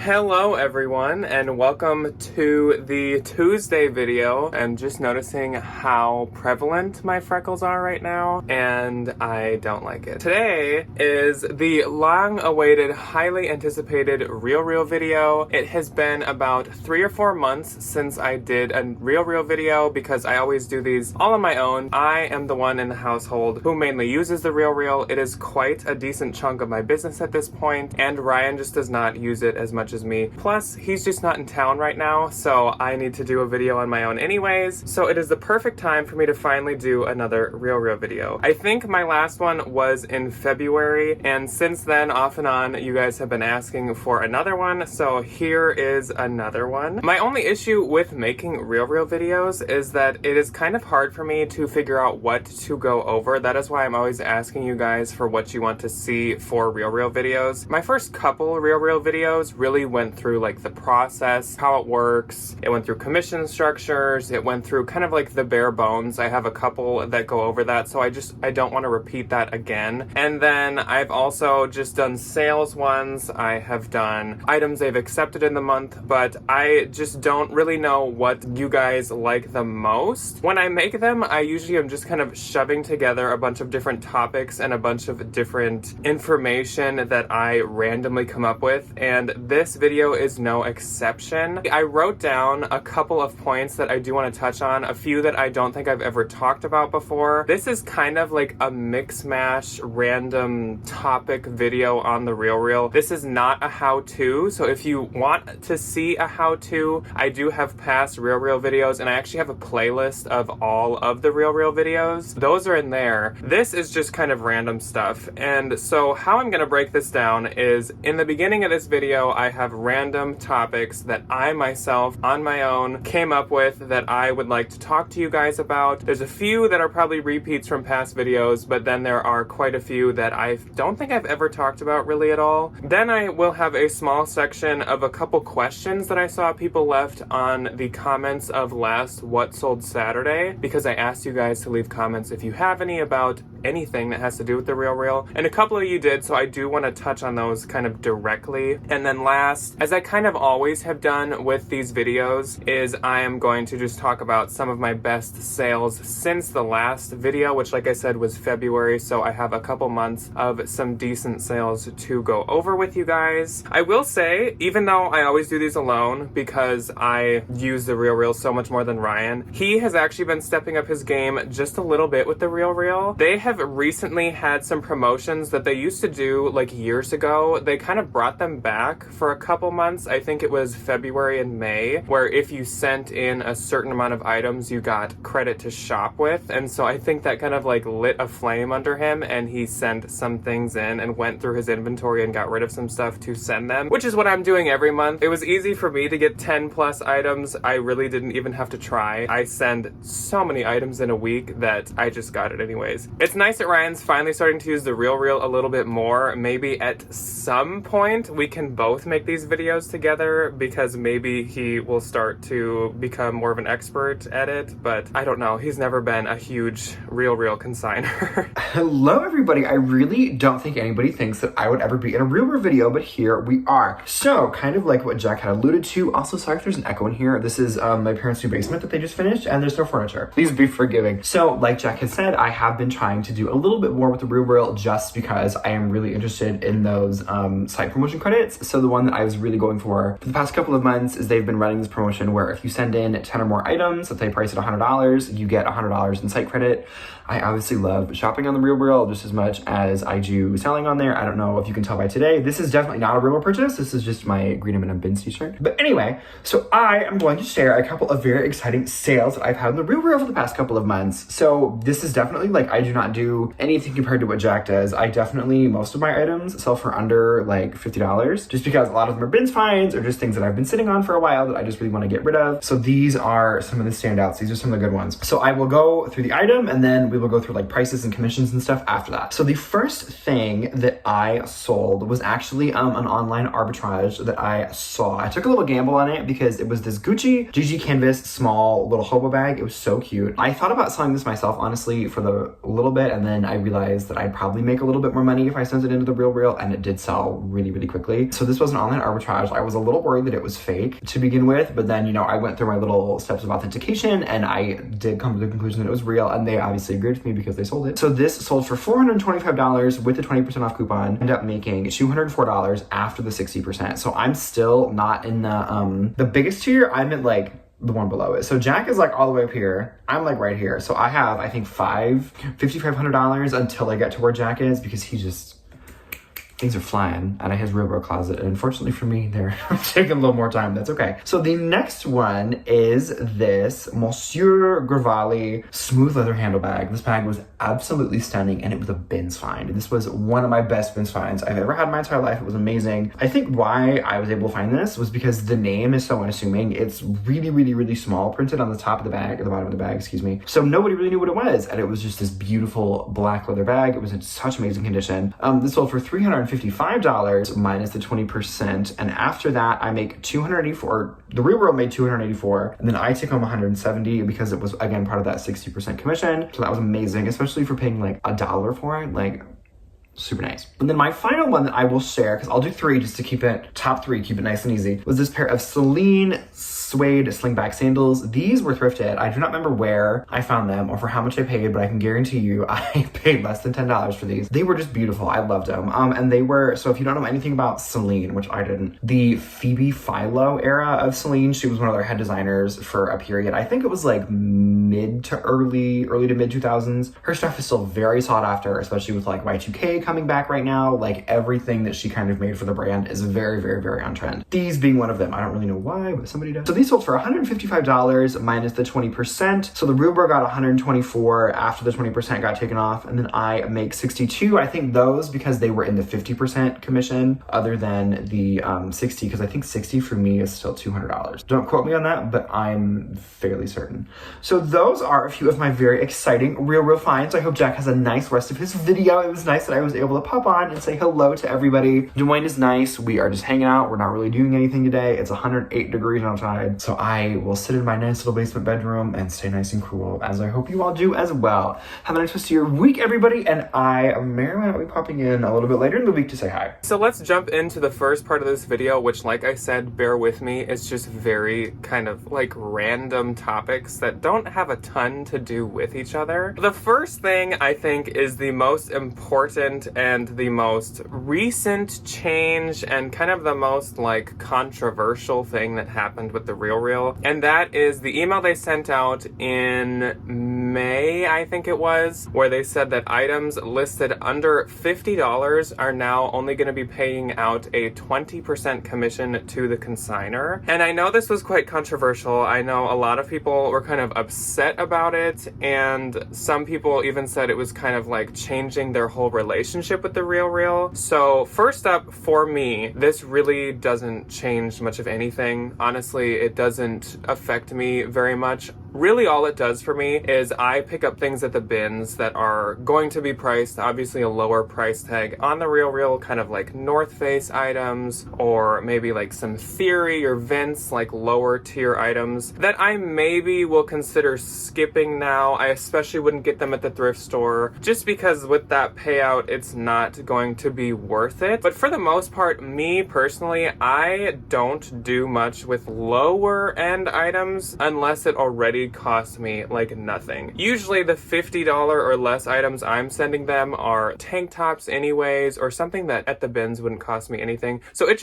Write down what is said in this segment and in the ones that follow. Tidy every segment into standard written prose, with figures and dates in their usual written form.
Hello everyone, and welcome to the Tuesday video. I'm just noticing how prevalent my freckles are right now, and I don't like it. Today is the long-awaited, highly anticipated RealReal video. It has been about 3 or 4 months since I did a RealReal video because I always do these all on my own. I am the one in the household who mainly uses the RealReal. It is quite a decent chunk of my business at this point, and Ryan just does not use it as much as me. Plus, he's just not in town right now, so I need to do a video on my own anyways. So it is the perfect time for me to finally do another RealReal video. I think my last one was in February, and since then, off and on, you guys have been asking for another one, so here is another one. My only issue with making RealReal videos is that it is kind of hard for me to figure out what to go over. That is why I'm always asking you guys for what you want to see for RealReal videos. My first couple RealReal videos really went through like the process, how it works. It went through commission structures. It went through kind of like the bare bones. I have a couple that go over that, so I don't want to repeat that again. And then I've also just done sales ones. I have done items they've accepted in the month, but I just don't really know what you guys like the most. When I make them, I usually am just kind of shoving together a bunch of different topics and a bunch of different information that I randomly come up with, and this video is no exception. I wrote down a couple of points that I do want to touch on, a few that I don't think I've ever talked about before. This is kind of like a mix-mash random topic video on the RealReal. This is not a how-to, so if you want to see a how-to, I do have past RealReal videos, and I actually have a playlist of all of the RealReal videos. Those are in there. This is just kind of random stuff, and so how I'm going to break this down is in the beginning of this video, I have random topics that I myself, on my own, came up with that I would like to talk to you guys about. There's a few that are probably repeats from past videos, but then there are quite a few that I don't think I've ever talked about really at all. Then I will have a small section of a couple questions that I saw people left on the comments of last What Sold Saturday, because I asked you guys to leave comments if you have any about anything that has to do with the RealReal, and a couple of you did, so I do want to touch on those kind of directly. And then last, as I kind of always have done with these videos, is I am going to just talk about some of my best sales since the last video, which like I said was February, so I have a couple months of some decent sales to go over with you guys. I will say, even though I always do these alone because I use the RealReal so much more than Ryan, he has actually been stepping up his game just a little bit with the RealReal. They have recently had some promotions that they used to do like years ago. They kind of brought them back for a couple months. I think it was February and May, where if you sent in a certain amount of items, you got credit to shop with. And so I think that kind of like lit a flame under him, and he sent some things in and went through his inventory and got rid of some stuff to send them, which is what I'm doing every month. It was easy for me to get 10 plus items. I really didn't even have to try. I send so many items in a week that I just got it anyways. It's nice that Ryan's finally starting to use the RealReal a little bit more. Maybe at some point we can both make these videos together, because maybe he will start to become more of an expert at it, but I don't know. He's never been a huge RealReal consignor. Hello everybody. I really don't think anybody thinks that I would ever be in a RealReal video, but here we are. So kind of like what Jack had alluded to. Also, sorry if there's an echo in here. This is my parents' new basement that they just finished, and there's no furniture. Please be forgiving. So like Jack had said, I have been trying to do a little bit more with the RealReal just because I am really interested in those site promotion credits. So the one that I was really going for the past couple of months is they've been running this promotion where if you send in 10 or more items that they price at $100, you get $100 in site credit. I obviously love shopping on the RealReal just as much as I do selling on there. I don't know if you can tell by today. This is definitely not a RealReal purchase. This is just my Green M&M Bins t-shirt. But anyway, so I am going to share a couple of very exciting sales that I've had on the RealReal for the past couple of months. So this is definitely like, I do not do anything compared to what Jack does. I definitely, most of my items sell for under like $50, just because a lot of them are bins finds or just things that I've been sitting on for a while that I just really want to get rid of. So these are some of the standouts. These are some of the good ones. So I will go through the item, and then we will go through like prices and commissions and stuff after that. So the first thing that I sold was actually an online arbitrage that I saw. I took a little gamble on it because it was this Gucci GG canvas small little hobo bag. It was so cute. I thought about selling this myself, honestly, for the little bit it, and then I realized that I'd probably make a little bit more money if I sent it into the RealReal, and it did sell really, really quickly. So this was an online arbitrage. I was a little worried that it was fake to begin with, but then, you know, I went through my little steps of authentication and I did come to the conclusion that it was real, and they obviously agreed with me because they sold it. So this sold for $425 with the 20% off coupon. Ended up making $204 after the 60%. So I'm still not in the biggest tier. I'm at like the one below it. So Jack is like all the way up here. I'm like right here. So I have, I think $5,500 until I get to where Jack is, because he just, things are flying out of his RealReal closet. And unfortunately for me, they're taking a little more time. That's okay. So the next one is this Monsieur Gravali smooth leather handle bag. This bag was absolutely stunning, and it was a bins find. This was one of my best bins finds I've ever had in my entire life. It was amazing. I think why I was able to find this was because the name is so unassuming. It's really, really, really small, printed on the top of the bag, or the bottom of the bag, excuse me. So nobody really knew what it was. And it was just this beautiful black leather bag. It was in such amazing condition. This sold for $355 minus the 20%. And after that, I make $284. The RealReal made $284. And then I take home $170 because it was, again, part of that 60% commission. So that was amazing, especially for paying like $1 for it. Like, super nice. And then my final one that I will share, because I'll do three just to keep it top three, keep it nice and easy, was this pair of Celine suede slingback sandals. These were thrifted. I do not remember where I found them or for how much I paid, but I can guarantee you I paid less than $10 for these. They were just beautiful. I loved them. And they were, so if you don't know anything about Celine, which I didn't, the Phoebe Philo era of Celine, she was one of their head designers for a period. I think it was like mid to early to mid 2000s. Her stuff is still very sought after, especially with like Y2K coming back right now. Like everything that she kind of made for the brand is very, very, very on trend. These being one of them. I don't really know why, but somebody does. So these sold for $155 minus the 20%. So the RealReal got $124 after the 20% got taken off, and then I make $62. I think those because they were in the 50% commission, other than the 60, because I think 60 for me is still $200. Don't quote me on that, but I'm fairly certain. So those are a few of my very exciting RealReal finds. I hope Jack has a nice rest of his video. It was nice that I was able to pop on and say hello to everybody. Dwayne is nice. We are just hanging out. We're not really doing anything today. It's 108 degrees outside. So I will sit in my nice little basement bedroom and stay nice and cool, as I hope you all do as well. Have a nice rest of your week, everybody. And I may or may not be popping in a little bit later in the week to say hi. So let's jump into the first part of this video, which, like I said, bear with me, it's just very kind of like random topics that don't have a ton to do with each other. The first thing I think is the most important and the most recent change and kind of the most like controversial thing that happened with the RealReal, and that is the email they sent out in May, I think it was, where they said that items listed under $50 are now only going to be paying out a 20% commission to the consignor. And I know this was quite controversial. I know a lot of people were kind of upset about it, and some people even said it was kind of like changing their whole relationship with the RealReal. So first up, for me, this really doesn't change much of anything. Honestly, it doesn't affect me very much. Really, all it does for me is I pick up things at the bins that are going to be priced, obviously a lower price tag on the RealReal, kind of like North Face items, or maybe like some Theory or Vince, like lower tier items that I maybe will consider skipping now. I especially wouldn't get them at the thrift store, just because with that payout, it's not going to be worth it. But for the most part, me personally, I don't do much with lower end items unless it already costs me like nothing. Usually the $50 or less items I'm sending them are tank tops anyways, or something that at the bins wouldn't cost me anything. So it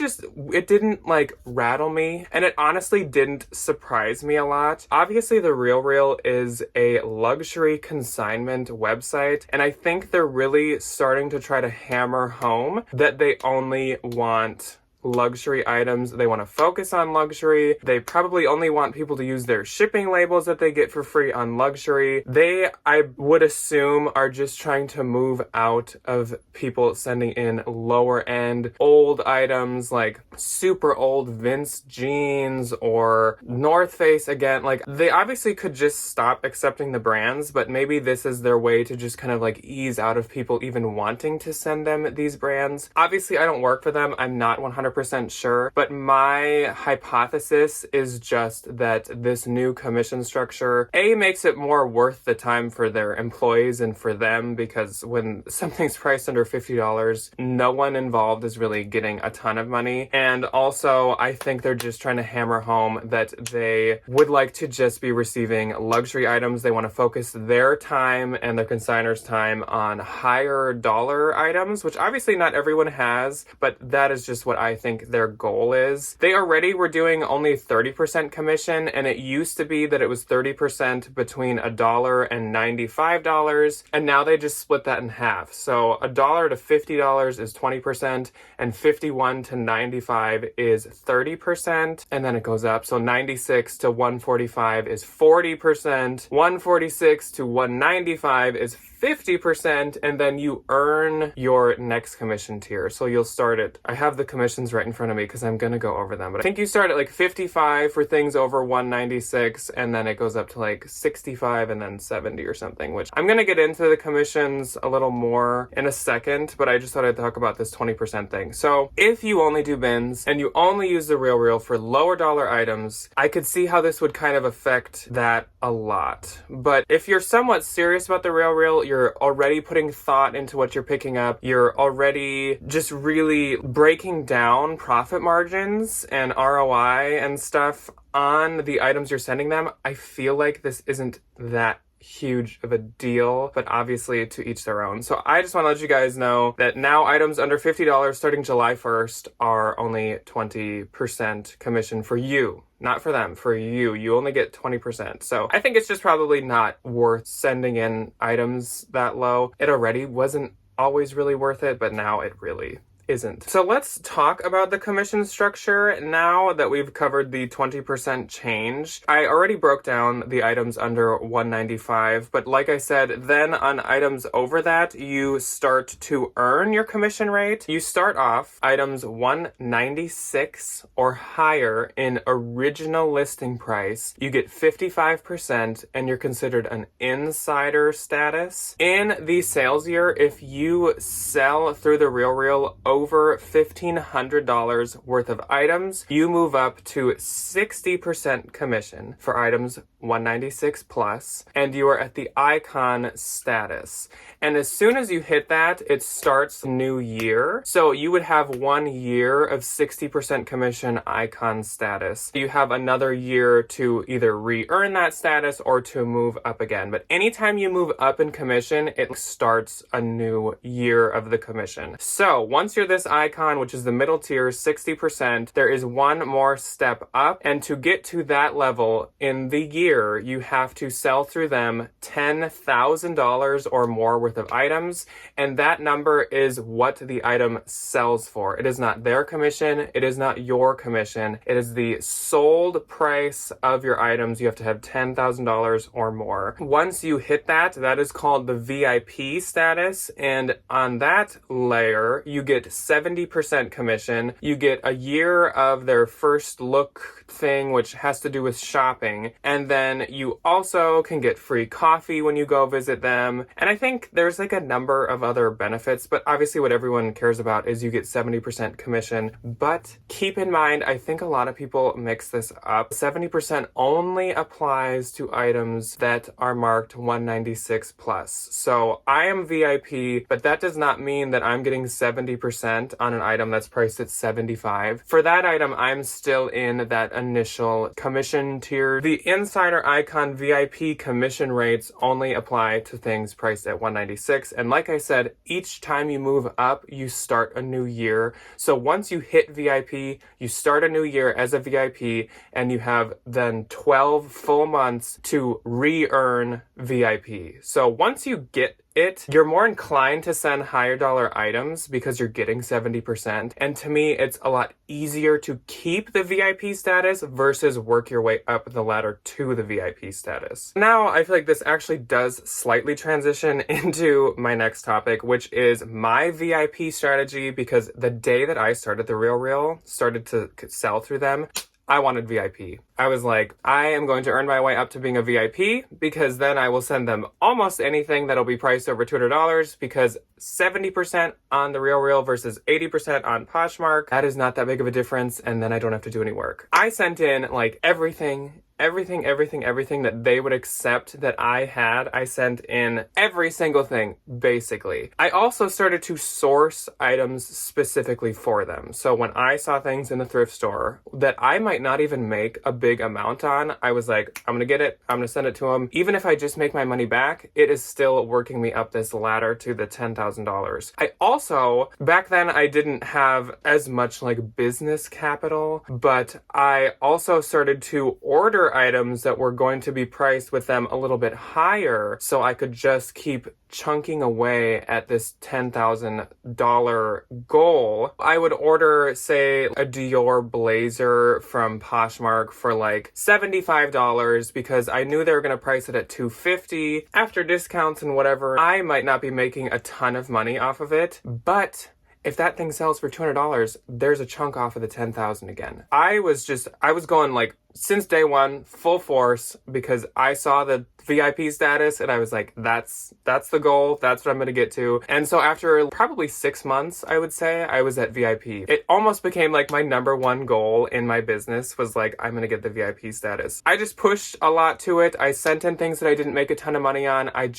didn't like rattle me, and it honestly didn't surprise me a lot. Obviously the RealReal is a luxury consignment website, and I think they're really starting to try to hammer home that they only want luxury items. They want to focus on luxury. They probably only want people to use their shipping labels that they get for free on luxury. They, I would assume, are just trying to move out of people sending in lower end old items like super old Vince jeans or North Face again. Like, they obviously could just stop accepting the brands, but maybe this is their way to just kind of like ease out of people even wanting to send them these brands. Obviously I don't work for them. I'm not 100% 100% sure, but my hypothesis is just that this new commission structure, A, makes it more worth the time for their employees and for them, because when something's priced under $50, no one involved is really getting a ton of money. And also, I think they're just trying to hammer home that they would like to just be receiving luxury items. They want to focus their time and their consignor's time on higher dollar items, which obviously not everyone has, but that is just what I think their goal is. They already were doing only 30% commission, and it used to be that it was 30% between $1 and $95, and now they just split that in half. So $1 to $50 is 20%, and $51 to $95 is 30%, and then it goes up. So $96 to $145 is 40%, $146 to $195 is 50%, and then you earn your next commission tier. So you'll start at, I have the commissions right in front of me because I'm gonna go over them, but I think you start at like 55 for things over 196, and then it goes up to like 65 and then 70 or something, which I'm gonna get into the commissions a little more in a second, but I just thought I'd talk about this 20% thing. So if you only do bins and you only use the RealReal for lower dollar items, I could see how this would kind of affect that a lot. But if you're somewhat serious about the RealReal, you're already putting thought into what you're picking up, you're already just really breaking down profit margins and ROI and stuff on the items you're sending them, I feel like this isn't that huge of a deal, but obviously to each their own. So I just want to let you guys know that now items under $50 starting July 1st are only 20% commission for you. Not for them, for you. You only get 20%. So I think it's just probably not worth sending in items that low. It already wasn't always really worth it, but now it really isn't. So let's talk about the commission structure now that we've covered the 20% change. I already broke down the items under 195, but like I said, then on items over that, you start to earn your commission rate. You start off items 196 or higher in original listing price. You get 55% and you're considered an insider status. In the sales year, if you sell through the RealReal over $1,500 worth of items, you move up to 60% commission for items 196 plus, and you are at the icon status. And as soon as you hit that, it starts new year. So you would have 1 year of 60% commission icon status. You have another year to either re-earn that status or to move up again. But anytime you move up in commission, it starts a new year of the commission. So once you're this icon, which is the middle tier, 60%, there is one more step up. And to get to that level in the year, you have to sell through them $10,000 or more worth of items. And that number is what the item sells for. It is not their commission. It is not your commission. It is the sold price of your items. You have to have $10,000 or more. Once you hit that, that is called the VIP status. And on that layer, you get 70% commission. You get a year of their first look thing, which has to do with shopping. And then you also can get free coffee when you go visit them. And I think there's like a number of other benefits, but obviously what everyone cares about is you get 70% commission. But keep in mind, I think a lot of people mix this up. 70% only applies to items that are marked 196 plus. So I am VIP, but that does not mean that I'm getting 70% on an item that's priced at 75. For that item, I'm still in that initial commission tier. The insider icon VIP commission rates only apply to things priced at 196. And like I said, each time you move up, you start a new year. So once you hit VIP, you start a new year as a VIP, and you have then 12 full months to re-earn VIP. So once you get it, you're more inclined to send higher dollar items because you're getting 70%. And to me, it's a lot easier to keep the VIP status versus work your way up the ladder to the VIP status. Now, I feel like this actually does slightly transition into my next topic, which is my VIP strategy, because the day that I started the RealReal, started to sell through them, I wanted VIP. I was like, I am going to earn my way up to being a VIP because then I will send them almost anything that'll be priced over $200 because 70% on the RealReal versus 80% on Poshmark, that is not that big of a difference, and then I don't have to do any work. I sent in like everything that they would accept that I had. I sent in every single thing, basically. I also started to source items specifically for them. So when I saw things in the thrift store that I might not even make a big amount on, I was like, I'm gonna get it, I'm gonna send it to them. Even if I just make my money back, it is still working me up this ladder to the $10,000. I also, back then I didn't have as much like business capital, but I also started to order items that were going to be priced with them a little bit higher so I could just keep chunking away at this $10,000 goal. I would order, say, a Dior blazer from Poshmark for like $75 because I knew they were going to price it at $250. After discounts and whatever, I might not be making a ton of money off of it, but if that thing sells for $200, there's a chunk off of the $10,000 again. I was going like, since day one, full force, because I saw the VIP status and I was like, that's the goal. That's what I'm going to get to. And so after probably 6 months, I would say, I was at VIP. It almost became like my number one goal in my business was like, I'm going to get the VIP status. I just pushed a lot to it. I sent in things that I didn't make a ton of money on. I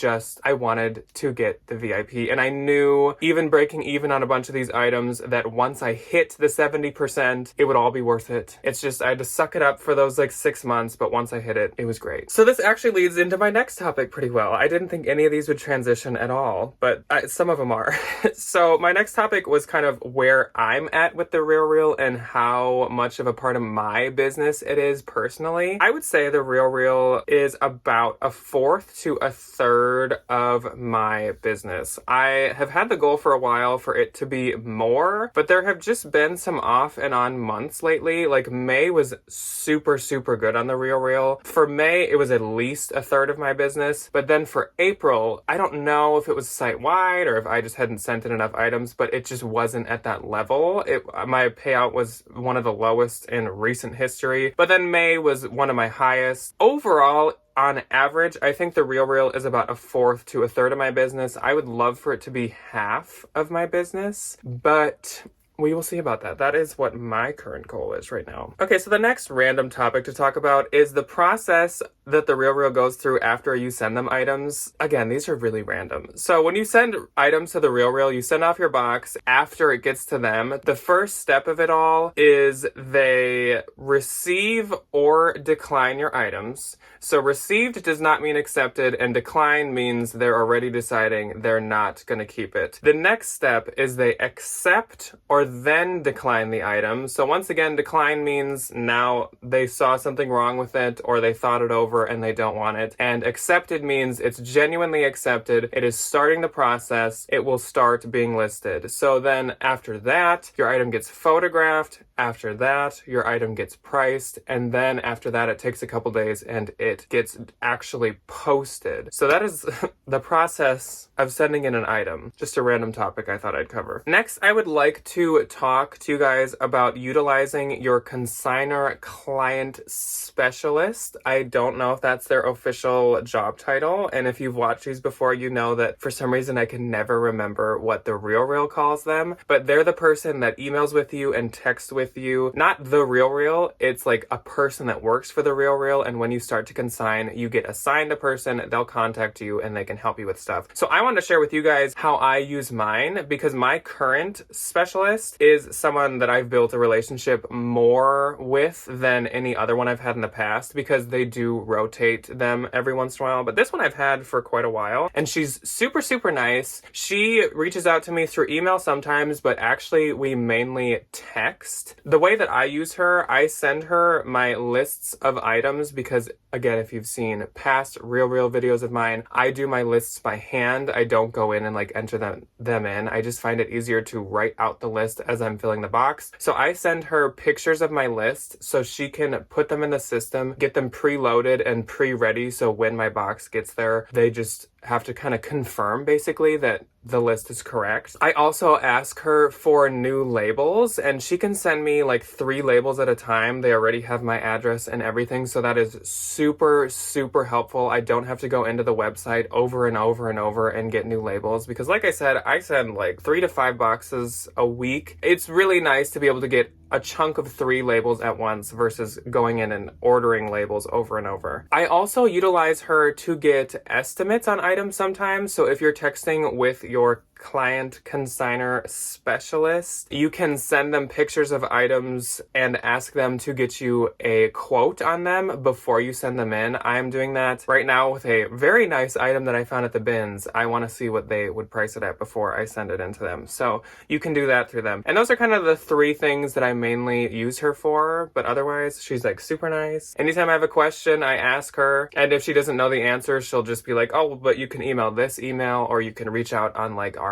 wanted to get the VIP. And I knew even breaking even on a bunch of these items that once I hit the 70%, it would all be worth it. It's just, I had to suck it up for those like 6 months, but once I hit it, it was great. So this actually leads into my next topic pretty well. I didn't think any of these would transition at all, but some of them are. So my next topic was kind of where I'm at with the RealReal and how much of a part of my business it is personally. I would say the RealReal is about a fourth to a third of my business. I have had the goal for a while for it to be more, but there have just been some off and on months lately. Like May was super good on the RealReal. For May, it was at least a third of my business. But then for April, I don't know if it was site-wide or if I just hadn't sent in enough items, but it just wasn't at that level. My payout was one of the lowest in recent history. But then May was one of my highest. Overall, on average, I think the RealReal is about a fourth to a third of my business. I would love for it to be half of my business, but we will see about that. That is what my current goal is right now. Okay, so the next random topic to talk about is the process that the RealReal goes through after you send them items. Again, these are really random. So when you send items to the RealReal, you send off your box. After it gets to them, the first step of it all is they receive or decline your items. So received does not mean accepted, and decline means they're already deciding they're not going to keep it. The next step is they accept or then decline the item. So once again, decline means now they saw something wrong with it or they thought it over and they don't want it. And accepted means it's genuinely accepted. It is starting the process. It will start being listed. So then after that, your item gets photographed. After that, your item gets priced. And then after that, it takes a couple days and it gets actually posted. So that is the process of sending in an item. Just a random topic I thought I'd cover. Next, I would like to talk to you guys about utilizing your Consignor client specialist. I don't know if that's their official job title, and if you've watched these before, you know that for some reason I can never remember what the RealReal calls them, but they're the person that emails with you and texts with you. Not the RealReal, it's like a person that works for the RealReal, and when you start to consign, you get assigned a person, they'll contact you, and they can help you with stuff. So I want to share with you guys how I use mine, because my current specialist is someone that I've built a relationship more with than any other one I've had in the past, because they do rotate them every once in a while. But this one I've had for quite a while, and she's super nice. She reaches out to me through email sometimes, but actually we mainly text. The way that I use her, I send her my lists of items because, again, if you've seen past RealReal videos of mine, I do my lists by hand. I don't go in and like enter them in. I just find it easier to write out the list as I'm filling the box. So I send her pictures of my list so she can put them in the system, get them preloaded and pre-ready, so when my box gets there, they just have to kind of confirm basically that the list is correct. I also ask her for new labels, and she can send me like 3 labels at a time. They already have my address and everything, so that is super, super helpful. I don't have to go into the website over and over and over and get new labels, because like I said, I send like 3 to 5 boxes a week. It's really nice to be able to get a chunk of 3 labels at once versus going in and ordering labels over and over. I also utilize her to get estimates on items sometimes. So if you're texting with your client consignor specialist, you can send them pictures of items and ask them to get you a quote on them before you send them in. I am doing that right now with a very nice item that I found at the bins. I want to see what they would price it at before I send it into them. So you can do that through them. And those are kind of the 3 things that I mainly use her for, but otherwise she's like super nice. Anytime I have a question, I ask her, and if she doesn't know the answer, she'll just be like, oh, but you can email this email, or you can reach out on like our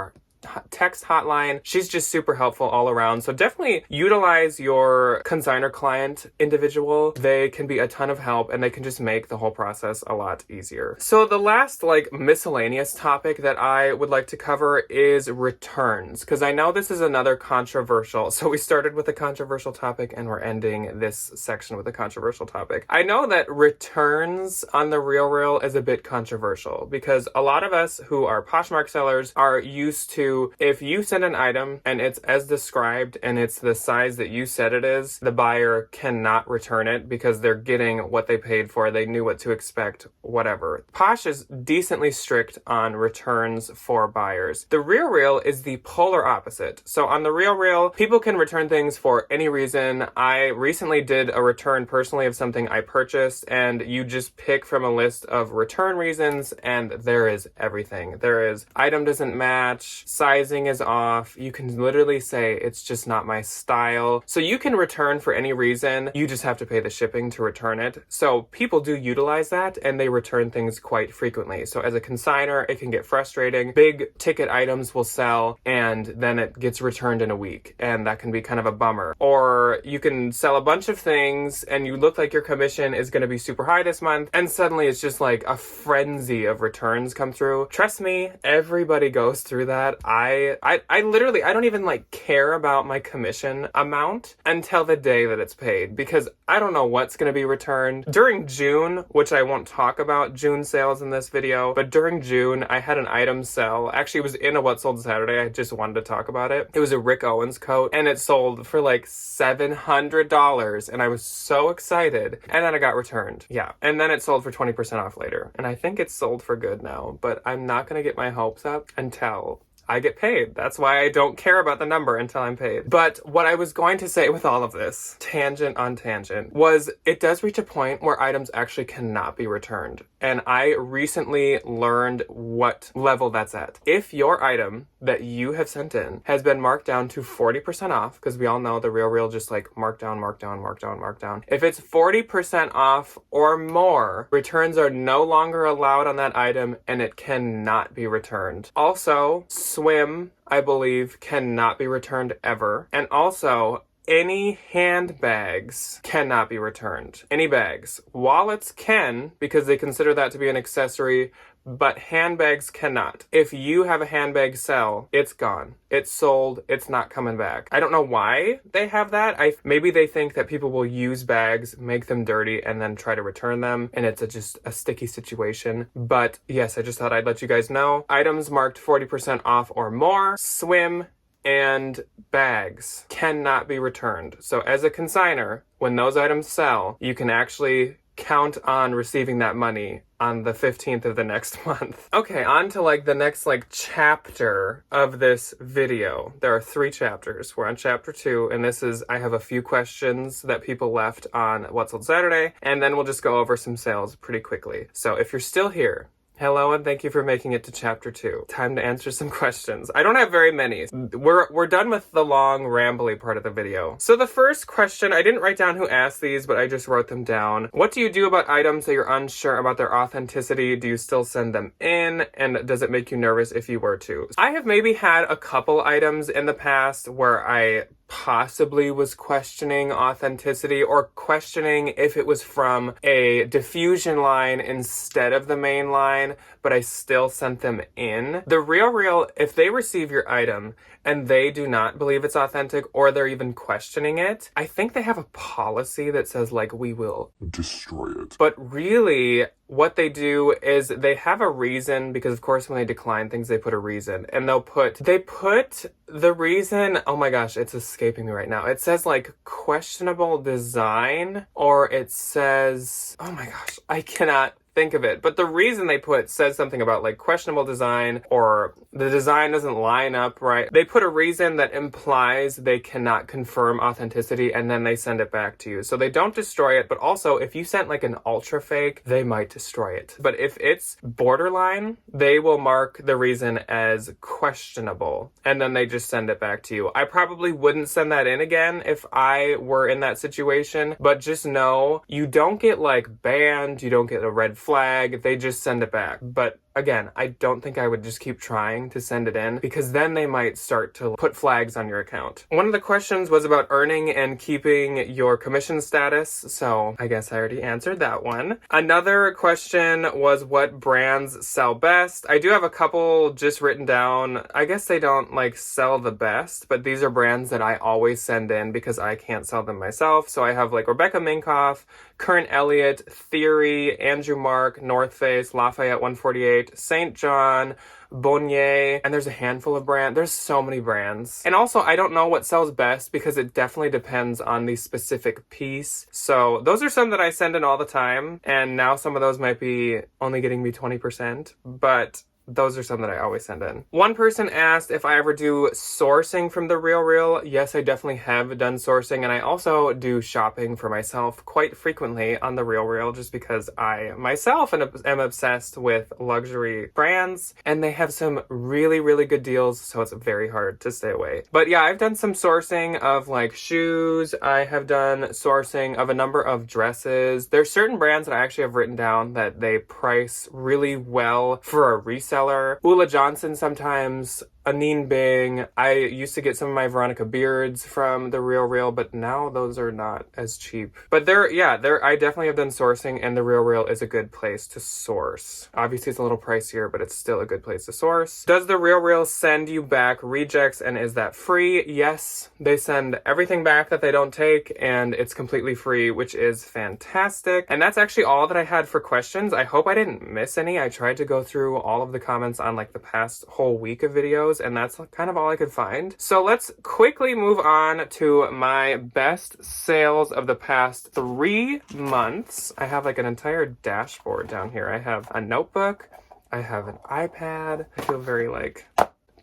text hotline. She's just super helpful all around. So definitely utilize your consignor client individual. They can be a ton of help, and they can just make the whole process a lot easier. So the last like miscellaneous topic that I would like to cover is returns, because I know this is another controversial. So we started with a controversial topic and we're ending this section with a controversial topic. I know that returns on the RealReal is a bit controversial, because a lot of us who are Poshmark sellers are used to, if you send an item and it's as described and it's the size that you said it is, the buyer cannot return it because they're getting what they paid for. They knew what to expect, whatever. Posh is decently strict on returns for buyers. The RealReal is the polar opposite. So on the RealReal, people can return things for any reason. I recently did a return personally of something I purchased, and you just pick from a list of return reasons, and there is everything. There is item doesn't match, sizing is off. You can literally say it's just not my style. So you can return for any reason. You just have to pay the shipping to return it. So people do utilize that, and they return things quite frequently. So as a consignor, it can get frustrating. Big ticket items will sell and then it gets returned in a week, and that can be kind of a bummer. Or you can sell a bunch of things and you look like your commission is going to be super high this month, and suddenly it's just like a frenzy of returns come through. Trust me, everybody goes through that. I literally, I don't even like care about my commission amount until the day that it's paid, because I don't know what's going to be returned. During June, which I won't talk about June sales in this video, but during June, I had an item sell. Actually, it was in a What Sold Saturday. I just wanted to talk about it. It was a Rick Owens coat, and it sold for like $700, and I was so excited. And then it got returned. Yeah. And then it sold for 20% off later. And I think it's sold for good now, but I'm not going to get my hopes up until I get paid. That's why I don't care about the number until I'm paid. But what I was going to say with all of this, tangent on tangent, was it does reach a point where items actually cannot be returned. And I recently learned what level that's at. If your item that you have sent in has been marked down to 40% off, because we all know the RealReal just like mark down, mark down, mark down, mark down. If it's 40% off or more, returns are no longer allowed on that item, and it cannot be returned. Also, swim, I believe, cannot be returned ever. And also, any handbags cannot be returned. Any bags. Wallets can, because they consider that to be an accessory, but handbags cannot. If you have a handbag sell, it's gone. It's sold. It's not coming back. I don't know why they have that. Maybe they think that people will use bags, make them dirty, and then try to return them, and it's just a sticky situation. But yes, I just thought I'd let you guys know. Items marked 40% off or more, swim, and bags cannot be returned. So as a consignor, when those items sell, you can actually count on receiving that money on the 15th of the next month. Okay, on to like the next like chapter of this video. There are 3 chapters. We're on chapter 2, and this is, I have a few questions that people left on What Sold Saturday, and then we'll just go over some sales pretty quickly. So if you're still here, hello, and thank you for making it to chapter 2. Time to answer some questions. I don't have very many. We're done with the long, rambly part of the video. So the first question, I didn't write down who asked these, but I just wrote them down. What do you do about items that you're unsure about their authenticity? Do you still send them in? And does it make you nervous if you were to? I have maybe had a couple items in the past where I possibly was questioning authenticity or questioning if it was from a diffusion line instead of the main line, but I still sent them in. The RealReal, if they receive your item and they do not believe it's authentic or they're even questioning it, I think they have a policy that says like, we will destroy it. But really, what they do is they have a reason, because of course when they decline things, they put a reason, and they put the reason, oh my gosh, it's escaping me right now. It says like questionable design, or it says, oh my gosh, I cannot think of it. But the reason they put says something about like questionable design, or the design doesn't line up right. They put a reason that implies they cannot confirm authenticity, and then they send it back to you. So they don't destroy it, but also if you sent like an ultra fake, they might destroy it. But if it's borderline, they will mark the reason as questionable, and then they just send it back to you. I probably wouldn't send that in again if I were in that situation, but just know you don't get like banned, you don't get a red flag, they just send it back. But again, I don't think I would just keep trying to send it in, because then they might start to put flags on your account. One of the questions was about earning and keeping your commission status, so I guess I already answered that one. Another question was what brands sell best. I do have a couple just written down. I guess they don't like sell the best, but these are brands that I always send in because I can't sell them myself. So I have like Rebecca Minkoff, Current Elliott, Theory, Andrew Mark, North Face, Lafayette 148, St. John, Bonnier, and there's a handful of brands. There's so many brands. And also, I don't know what sells best because it definitely depends on the specific piece. So those are some that I send in all the time, and now some of those might be only getting me 20%, but those are some that I always send in. One person asked if I ever do sourcing from the RealReal. Yes, I definitely have done sourcing, and I also do shopping for myself quite frequently on the RealReal, just because I myself am obsessed with luxury brands, and they have some really, really good deals, so it's very hard to stay away. But yeah, I've done some sourcing of like shoes. I have done sourcing of a number of dresses. There's certain brands that I actually have written down that they price really well for a resale. Ula Johnson sometimes, Anine Bing. I used to get some of my Veronica Beards from the RealReal, but now those are not as cheap. But I definitely have done sourcing, and the RealReal is a good place to source. Obviously, it's a little pricier, but it's still a good place to source. Does the RealReal send you back rejects, and is that free? Yes, they send everything back that they don't take, and it's completely free, which is fantastic. And that's actually all that I had for questions. I hope I didn't miss any. I tried to go through all of the comments on like the past whole week of videos, and that's kind of all I could find. So let's quickly move on to my best sales of the past 3 months. I have like an entire dashboard down here. I have a notebook, I have an iPad. I feel very like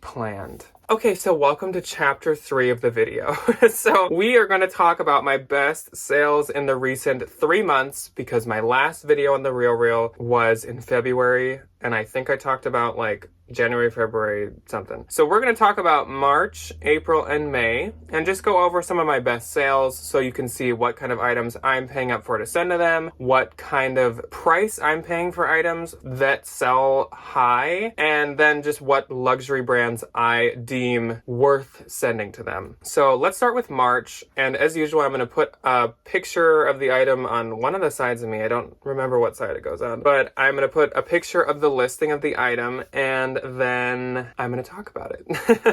planned. Okay, so welcome to chapter 3 of the video. So we are going to talk about my best sales in the recent 3 months, because my last video on the RealReal was in February, and I think I talked about like January, February, something. So we're going to talk about March, April, and May, and just go over some of my best sales so you can see what kind of items I'm paying up for to send to them, what kind of price I'm paying for items that sell high, and then just what luxury brands I deem worth sending to them. So let's start with March, and as usual, I'm going to put a picture of the item on one of the sides of me. I don't remember what side it goes on, but I'm going to put a picture of the listing of the item, and then I'm going to talk about it.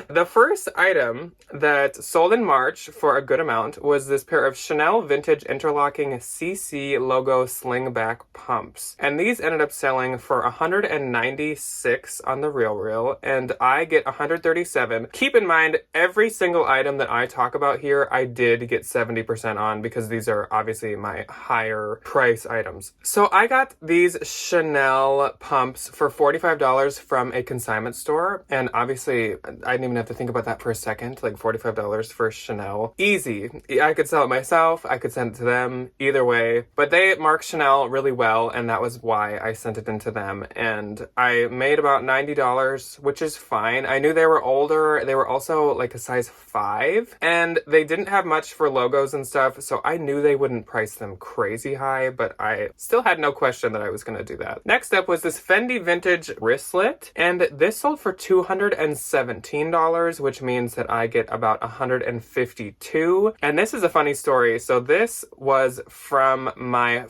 The first item that sold in March for a good amount was this pair of Chanel vintage interlocking CC logo slingback pumps. And these ended up selling for $196 on the RealReal, and I get $137. Keep in mind, every single item that I talk about here, I did get 70% on, because these are obviously my higher price items. So I got these Chanel pumps for $45 from a consignment store, and obviously I didn't even have to think about that for a second. Like $45 for Chanel, easy. I could sell it myself, I could send it to them, either way, but they mark Chanel really well, and that was why I sent it into them. And I made about $90, which is fine. I knew they were older shoulder. They were also like a size 5, and they didn't have much for logos and stuff, so I knew they wouldn't price them crazy high, but I still had no question that I was gonna do that. Next up was this Fendi vintage wristlet, and this sold for $217, which means that I get about 152. And this is a funny story. So this was from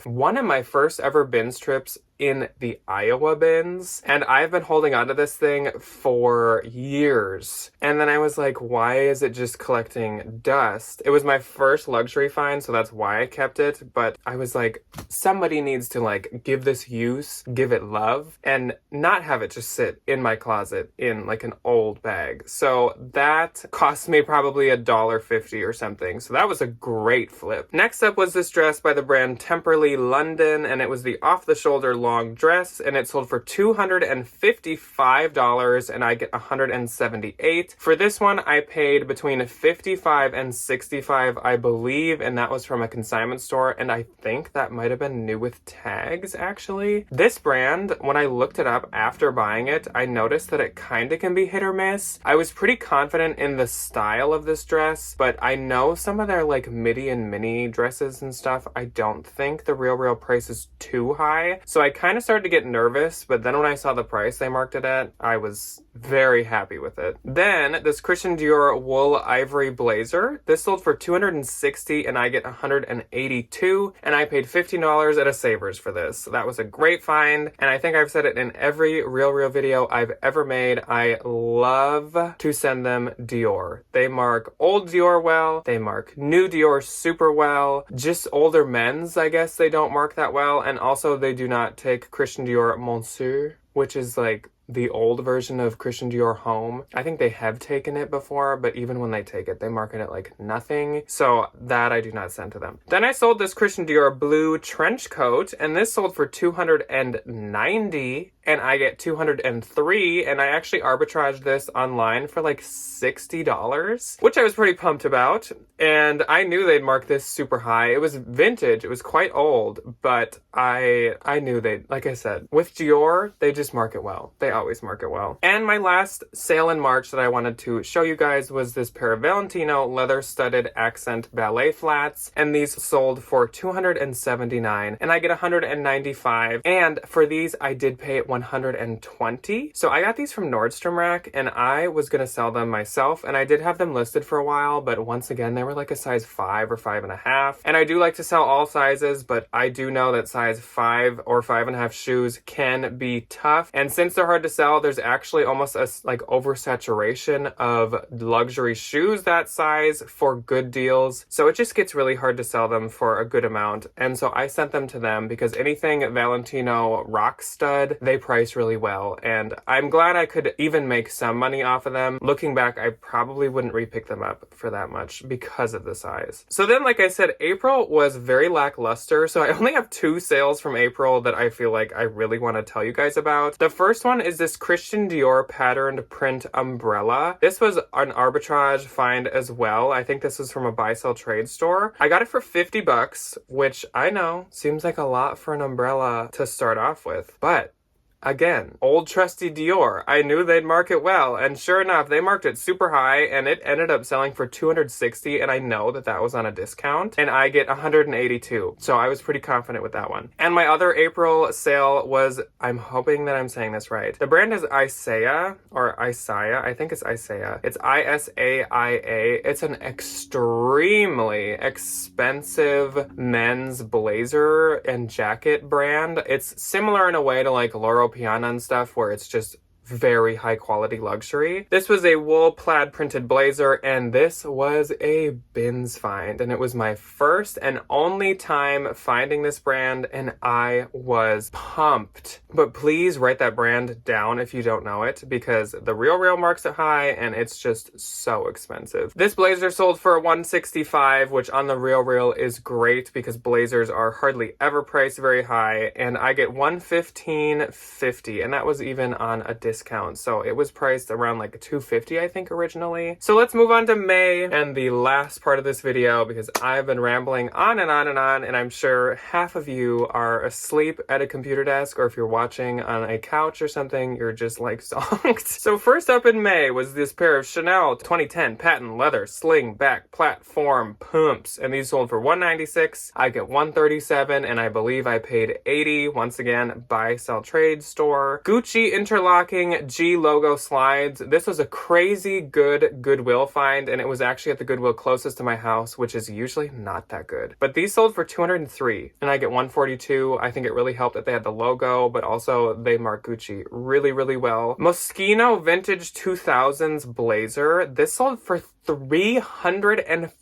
one of my first ever bins trips in the Iowa bins, and I've been holding onto this thing for years. And then I was like, why is it just collecting dust? It was my first luxury find, so that's why I kept it. But I was like, somebody needs to like give this use, give it love, and not have it just sit in my closet in like an old bag. So that cost me probably $1.50 or something. So that was a great flip. Next up was this dress by the brand Temperley London, and it was the off-the-shoulder long dress, and it sold for $255, and I get 178. For this one, I paid between $55 and $65, I believe, and that was from a consignment store, and I think that might have been new with tags, actually. This brand, when I looked it up after buying it, I noticed that it kind of can be hit or miss. I was pretty confident in the style of this dress, but I know some of their like midi and mini dresses and stuff, I don't think the RealReal price is too high, so I kind of started to get nervous, but then when I saw the price they marked it at, I was very happy with it. Then this Christian Dior wool ivory blazer, this sold for $260 and I get 182, and I paid $15 at a Savers for this. So that was a great find, and I think I've said it in every RealReal video I've ever made. I love to send them Dior. They mark old Dior well, they mark new Dior super well. Just older men's, I guess they don't mark that well, and also they do not take Christian Dior Monsieur, which is like the old version of Christian Dior Home. I think they have taken it before, but even when they take it, they market it like nothing. So that I do not send to them. Then I sold this Christian Dior blue trench coat, and this sold for $290, and I get 203, and I actually arbitraged this online for like $60, which I was pretty pumped about. And I knew they'd mark this super high. It was vintage, it was quite old, but I knew they'd, like I said, with Dior, they just market well. They always market well. And my last sale in March that I wanted to show you guys was this pair of Valentino leather studded accent ballet flats, and these sold for $279, and I get 195. And for these I did pay $120. So I got these from Nordstrom Rack, and I was gonna sell them myself, and I did have them listed for a while, but once again they were like a size 5 or 5.5, and I do like to sell all sizes, but I do know that size 5 or 5.5 shoes can be tough, and since they're hard to sell, there's actually almost a like oversaturation of luxury shoes that size for good deals, so it just gets really hard to sell them for a good amount. And so I sent them to them because anything Valentino rock stud, they price really well, and I'm glad I could even make some money off of them. Looking back, I probably wouldn't repick them up for that much because of the size. So then, like I said, April was very lackluster, so I only have 2 sales from April that I feel like I really want to tell you guys about. The first one is this Christian Dior patterned print umbrella. This was an arbitrage find as well. I think this was from a buy-sell trade store. I got it for $50, which I know seems like a lot for an umbrella to start off with, but again, old trusty Dior. I knew they'd mark it well, and sure enough, they marked it super high, and it ended up selling for $260, and I know that that was on a discount, and I get 182. So I was pretty confident with that one. And my other April sale was, I'm hoping that I'm saying this right. The brand is Isaia, or Isaia. I think it's Isaia. It's Isaia. It's an extremely expensive men's blazer and jacket brand. It's similar in a way to like Loro Piana and stuff, where it's just very high quality luxury. This was a wool plaid printed blazer, and this was a bins find, and it was my first and only time finding this brand, and I was pumped. But please write that brand down if you don't know it, because the RealReal marks it high and it's just so expensive. This blazer sold for $165, which on the RealReal is great because blazers are hardly ever priced very high, and I get $115.50, and that was even on a discount discount. So it was priced around like $250, I think, originally. So let's move on to May and the last part of this video, because I've been rambling on and on and on, and I'm sure half of you are asleep at a computer desk, or if you're watching on a couch or something, you're just like zonked. So first up in May was this pair of Chanel 2010 patent leather sling back platform pumps, and these sold for $196. I get $137, and I believe I paid $80. Once again, buy, sell, trade store. Gucci interlocking G logo slides. This was a crazy good Goodwill find, and it was actually at the Goodwill closest to my house, which is usually not that good. But these sold for $203, and I get $142. I think it really helped that they had the logo, but also they mark Gucci really, really well. Moschino vintage 2000s blazer. This sold for $340.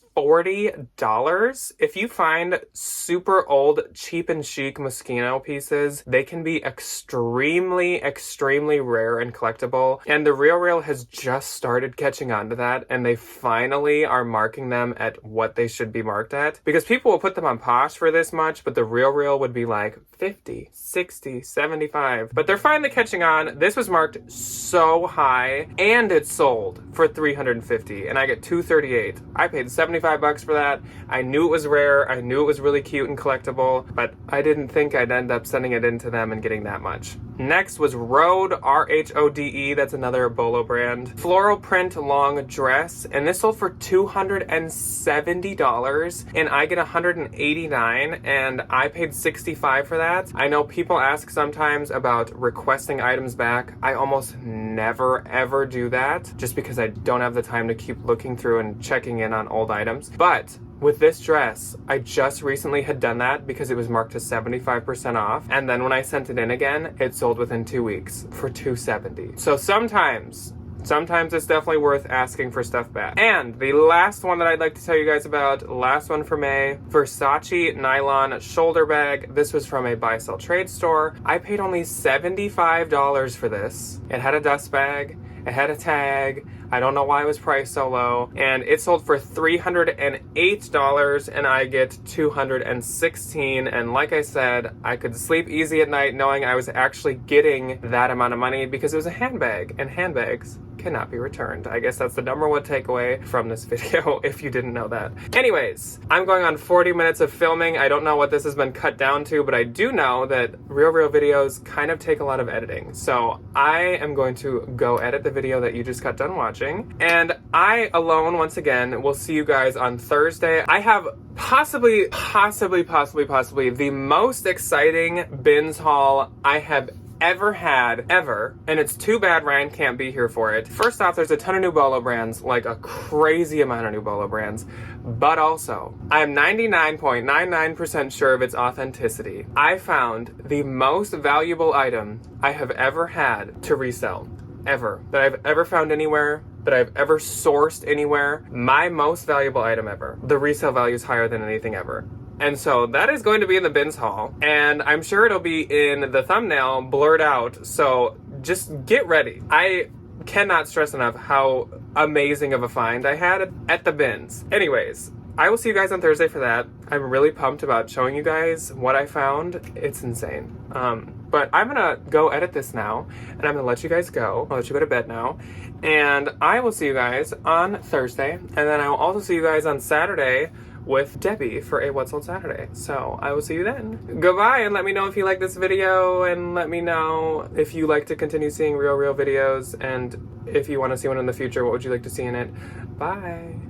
If you find super old, cheap and chic Moschino pieces, they can be extremely, extremely rare and collectible. And the RealReal has just started catching on to that, and they finally are marking them at what they should be marked at. Because people will put them on Posh for this much, but the RealReal would be like 50, 60, 75. But they're finally catching on. This was marked so high, and it sold for $350, and I get $238. I paid $75 for that. I knew it was rare. I knew it was really cute and collectible, but I didn't think I'd end up sending it into them and getting that much. Next was Rhode, R-H-O-D-E. That's another Bolo brand. Floral print long dress, and this sold for $270, and I get $189, and I paid $65 for that. I know people ask sometimes about requesting items back. I almost never ever do that, just because I don't have the time to keep looking through and checking in on old items. But with this dress, I just recently had done that because it was marked to 75% off. And then when I sent it in again, it sold within 2 weeks for $270. So sometimes it's definitely worth asking for stuff back. And the last one that I'd like to tell you guys about, last one for May, Versace nylon shoulder bag. This was from a buy sell trade store. I paid only $75 for this. It had a dust bag, it had a tag. I don't know why it was priced so low, and it sold for $308, and I get $216. And like I said, I could sleep easy at night knowing I was actually getting that amount of money because it was a handbag, and handbags cannot be returned. I guess that's the #1 takeaway from this video, if you didn't know that. Anyways, I'm going on 40 minutes of filming. I don't know what this has been cut down to, but I do know that RealReal videos kind of take a lot of editing. So I am going to go edit the video that you just got done watching. And I alone, once again, will see you guys on Thursday. I have possibly the most exciting bins haul I have ever had, and it's too bad Ryan can't be here for it. First off, there's a ton of new Bolo brands, like a crazy amount of new Bolo brands, but also, I am 99.99% sure of its authenticity. I found the most valuable item I have ever had to resell, ever, that I've ever found anywhere, that I've ever sourced anywhere. My most valuable item ever. The resale value is higher than anything ever. And so that is going to be in the bins haul, and I'm sure it'll be in the thumbnail blurred out, so just get ready. I cannot stress enough how amazing of a find I had at the bins. Anyways, I will see you guys on Thursday for that. I'm really pumped about showing you guys what I found. It's insane. But I'm gonna go edit this now, and I'm gonna let you guys go. I'll let you go to bed now, and I will see you guys on Thursday, and then I will also see you guys on Saturday with Debbie for a What's Sold Saturday. So I will see you then. Goodbye, and let me know if you like this video, and let me know if you like to continue seeing RealReal videos, and if you want to see one in the future, what would you like to see in it. Bye.